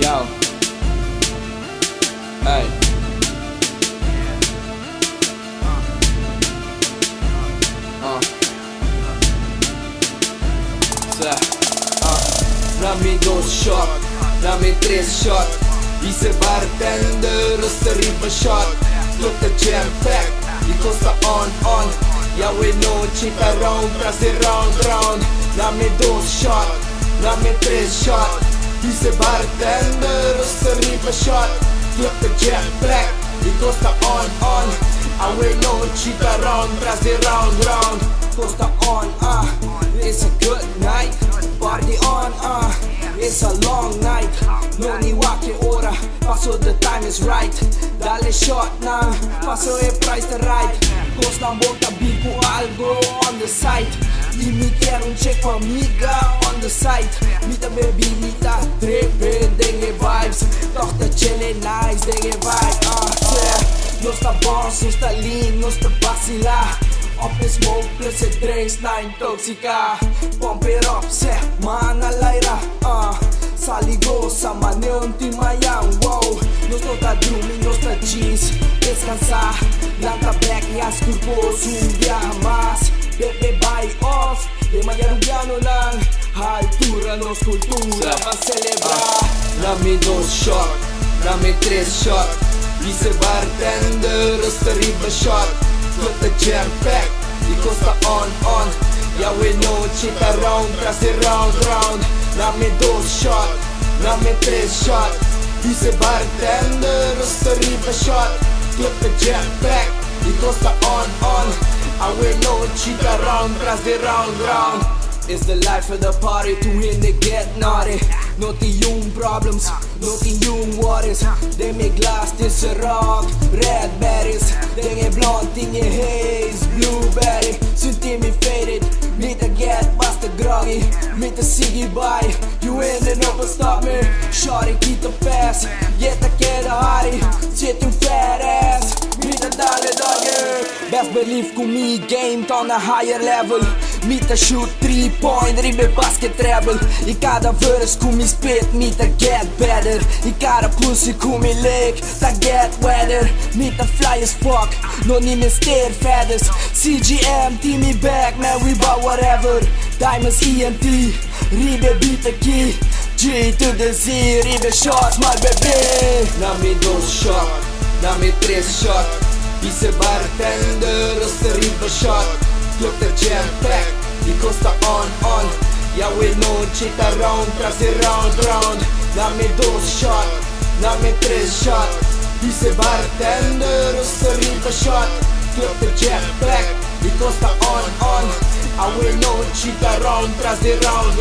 Yo. Hey. Dame 2 shot, dame 3 shot. Dice bartender, ăsta ribă shot. Toată jam pack, e costa on. Yeah we know cheat around, trase round. Dame 2 shot, dame 3 shot. Dice bartender, ăsta ribă shot. Toată jam pack, e costa on. Yeah we know cheat around, trase round. Costa on, it's a good night. Party on, it's a long night. No ni wake ora, paso the time is right. Dale shot na, paso e price the right. Costa boca bico algo on the site. Dimmi quero un check for amiga on the site. Mita baby, mita trepe, dengue vibes. Toch de chille nice, dengue vibe, no sta boss, no sta lean, no sta vacila. Up in smoke plus it drinks, na intoxica. Pump it up, se mana laira, Saligo sa manion ti mayang, wow. Nos tá drumming, nos tá jeans, descansar. Lanta back e as curvos, dia mas. Bebe buy off, de mayarugiano lang. Altura, nos cultura, va celebrar. Dame 2 shot, dame 3 shot. Dice bartender, ăsta ribă shot. Toată jam pack, e costa on. Yeah we know cheat around, trase round. Dame 2 shot, dame 3 shot. Dice bartender, ăsta ribă shot. Toată jam pack, e costa on. Yeah we know cheat around, trase round. It's the life of the party, to win they get naughty. Not the young problems, not the young worries. They make glass, this a rock, red berries. They get blonde, thing in haze, blueberry. Suntem me faded, meet a get past the groggy. Meet a Siggy by, you ain't the never stop me. Shorty keep the fast, yet I can't hurry. Shit you fat ass, meet a dale doggy. Best believe ku me game on a higher level. Meet a shoot 3-point, ribe basket treble. I cada verse ku me spit, meet a get better. I cada pussy ku me lick, that get wetter. Meet a fly as fuck, no need me stare feathers. CGM, team me back, man we bout whatever. Diamondz ENT, ribe beat the key. G to the Z, ribe shots, my baby. Dame 2 shot, dame 3 shot. Dice bartender, ăsta ribă shot. Toată jam pack, e costa on. Yeah we know cheat around, trase round. Dame 2 shot, dame 3 shot. Dice bartender, ăsta ribă shot. Toată jam pack, e costa on. Yeah we know cheat around, trase round.